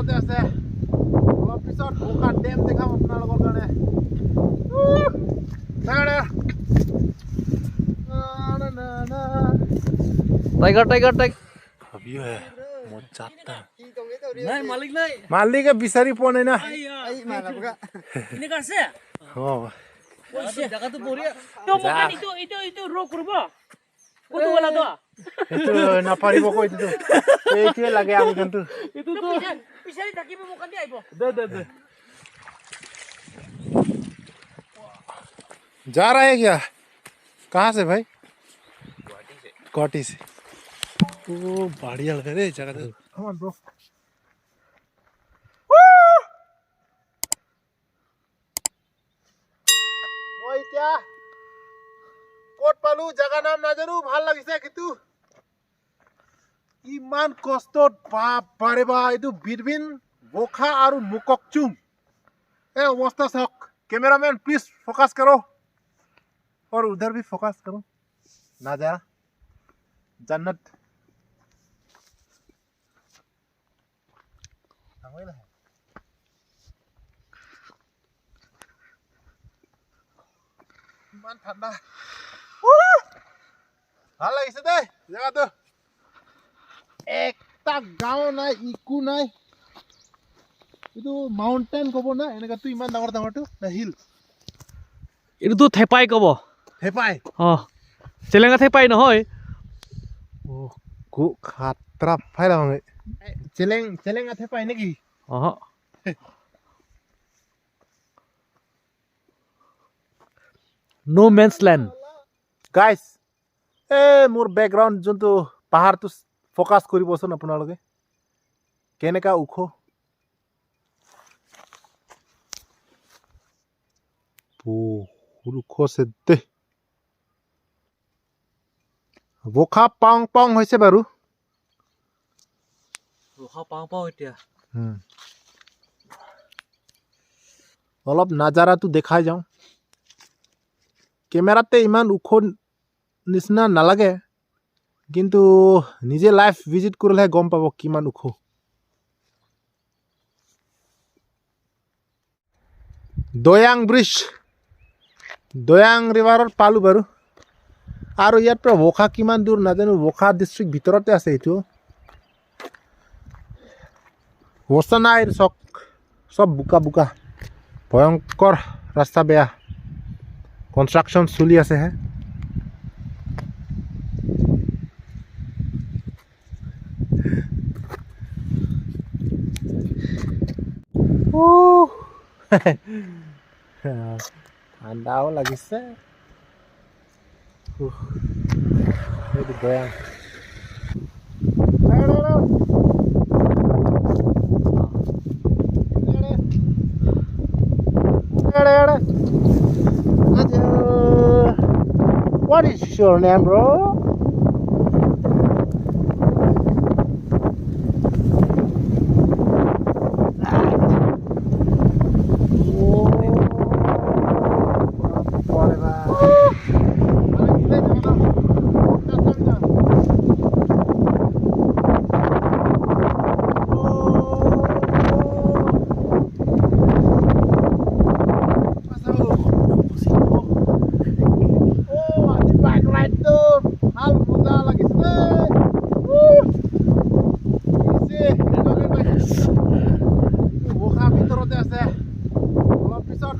ভিতৰতে আছে অলপ পিছত WOKHA ডেম দেখাম আপোনালোকৰ কাৰণে टाइगर टाइगर टाइगर अभी है मोचाता नहीं मालिक नहीं मालिक के बिसारी पोने ना ini kasih oh जगह तो बोरिया तो bukan itu ro kurba kudu wala do itu na paribo ko itu itu lagi aku kan tuh itu tuh bisa ditaki bukan dia ibu दे जा रहा है क्या कहाँ से भाई गुवाहाटी से ओ बढ़िया लग रहा है जगह तो come on bro ওই এতিয়া ক'ত পালো জাগা নাম নাজানো ভাল লাগিছে কিন্তু ইমান কষ্টত বাপ বাৰে বা এইটো বিটুইন WOKHA আৰু MOKOKCHUNG ए अवस्था सक कैमरामैन प्लीज फोकस करो और उधर भी फोकस करो नजारा जन्नत ইমান ঠান্ডা ভাল লাগিছে দেই জায়গাটো একটা গাঁও নাই ইকু নাই itu mountain kobo na eneka tu iman dangor dangor tu na hill itu tuh thepai kobo thepai oh celenga thepai no hoy oh ku khatra phai la ngai celenga thepai neki oh no man's land guys মোৰ background jontu pahar tu focus koriboson আপোনালোকে কেনেকা উখ रुख से दे WOKHA पांग पांग होइसे बारू WOKHA पांग पांग এতিয়া অলপ নাজাৰাটো দেখাই যাওঁ কেমেৰাতে ইমান উখ নিচিনা নালাগে কিন্তু নিজে লাইভ ভিজিট কৰিলে গম পাব কিমান উখ দয়াং ব্ৰিজ দয়াং ৰিভাৰৰ পালো বাৰু আৰু ইয়াৰ পৰা WOKHA কিমান দূৰ নাজানো WOKHA ডিস্ট্ৰিক্ট ভিতৰতে আছে এইটো অৱস্থা নাই সব বোকা বোকা ভয়ংকৰ ৰাস্তা বেয়া কনষ্ট্ৰাকশ্যন চলি আছে হে ঠাণ্ডাও লাগিছে এইটো Doyang What is your name, bro?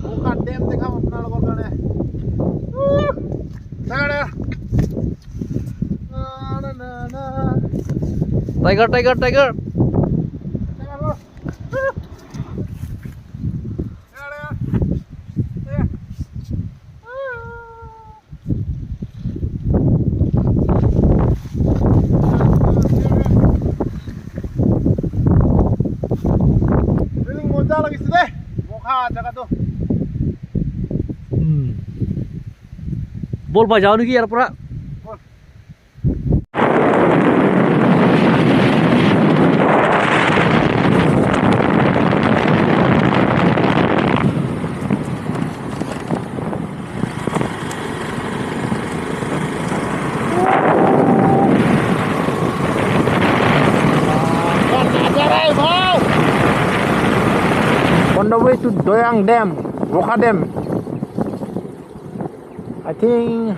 WOKHA dam দেখাম আপোনালোকৰ কাৰণে टाइगर टाइगर टाइगर মজা লাগিছে দেই WOKHA জায়গাটো बोल भाई जाओ नहीं यार पूरा नजारा है भाई the way to Doyang Dam, WOKHA Dam. I think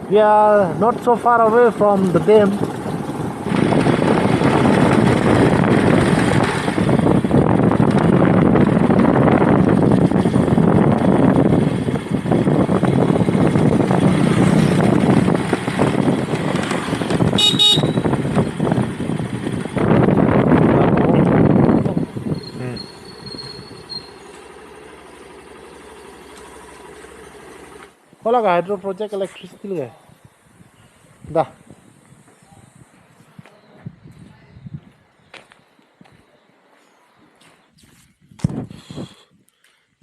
we are not so far away from the dam. Kalau hydro project electricity le, dah.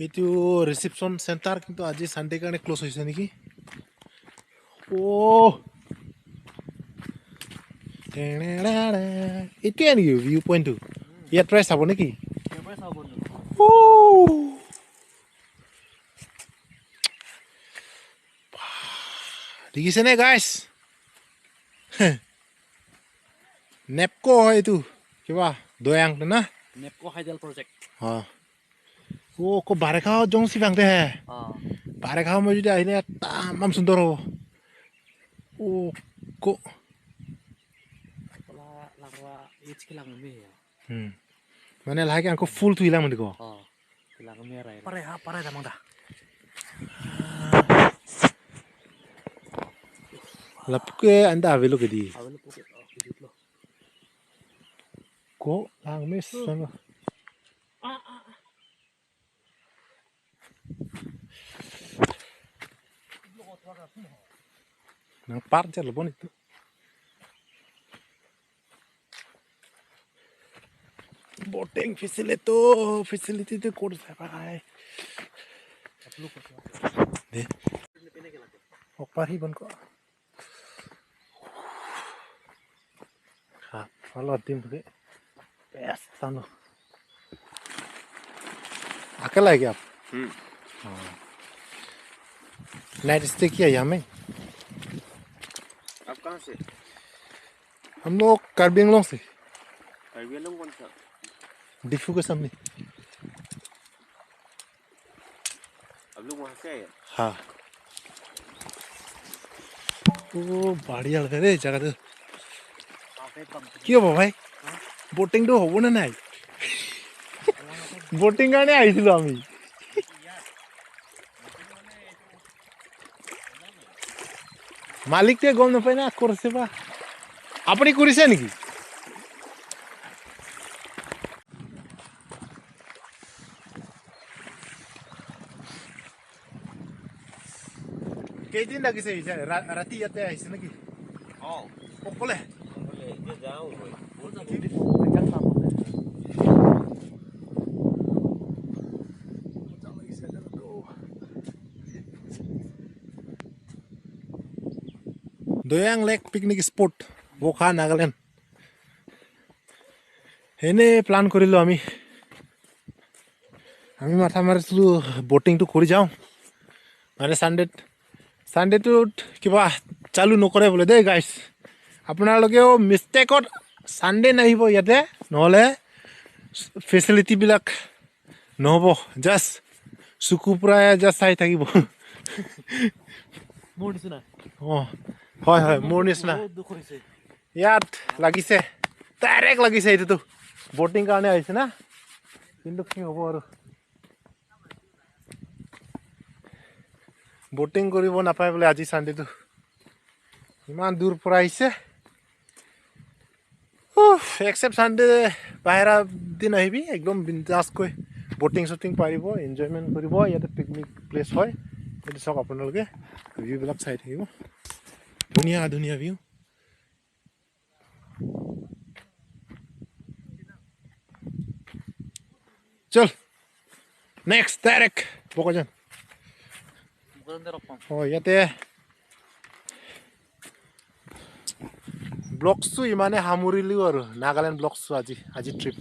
Itu reception center কিন্তু আজি Sunday কাৰণে close হৈছে নেকি? Oh. Itu ya nih view point tu. Iya try sabo নেকি? Oh. দেখিছে নে guys? NEEPCO হয় itu. কিবা Doyang না? नेपको हाइडल प्रोजेक्ट हाँ वो को बारे खाओ जोंग सी बांगते हैं बारे खाओ मुझे तो आइले तामाम सुंदर हो ओ को लागवा एच के लाग में मैंने लाके हमको फुल तू हिला मुझे को लाग में रहा है परे दा मंगदा लपके अंदा आवेलो के दी को लाग में संग nang part jar lebon itu boating facility itu kurus apa deh opar hi ban ko ha kalau tim tuh best sano अकेला है क्या आप नाइट स्टे किया यहाँ में आप कहाँ से हम लोग कार्बी आंगलोंग से कार्बी आंगलोंग कौन सा डिफू के सामने आप लोग वहाँ से आए हाँ ओ बढ़िया लग रहा है जगह तो क्यों भाई बोटिंग तो हो ना नहीं बोटिंग करने आई थी আমি মালিককে গম নাপাই না করছে বা আপনি করেছে নাকি কেইদিন লাগিছে ৰাতি ইয়াতে আহিছে নাকি অকলে जाओ Doyang Lake picnic spot, WOKHA Nagaland. Hene plan korilu ami matha marislu boating to kori jao. Mane Sunday to kiba chalu nokore bole de guys. আপোনালোকেও মিস্টেকত Sunday নাহিব ইয়াতে নহলে ফেসিলিটি বিলাক নহব জাস্ট সুকুপুৰা জাস্ট চাই থাকিব মোৰ দিছনা হয় হয় মোৰ নিচিনা ইয়াত লাগিছে ডাইৰেক্ট লাগিছে এইটো বোটিং কাৰণে আহিছে না কিন্তু কি হ'ব আৰু বোটিং কৰিব নাপায় বলে আজি সানডেটো ইমান দূৰ পৰা আহিছে except Sunday বাহিৰা দিন আহিবি একদম বিন্দাস কৈ বোটিং শুটিং পাৰিব এনজয়মেন্ট কৰিব ইয়াতে পিকনিক প্লেস হয় এটো সব আপোনালোকে ভিউ বিলাক চাই থাকিব ধুনীয়া ধুনীয়া ভিউ চল নেক্সট ডাইৰেক্ট বকজন ইয়াতে ব্লগসু ইমানে সামৰিলো আৰু নাগালেণ্ড ব্লগসু আজি ট্ৰিপ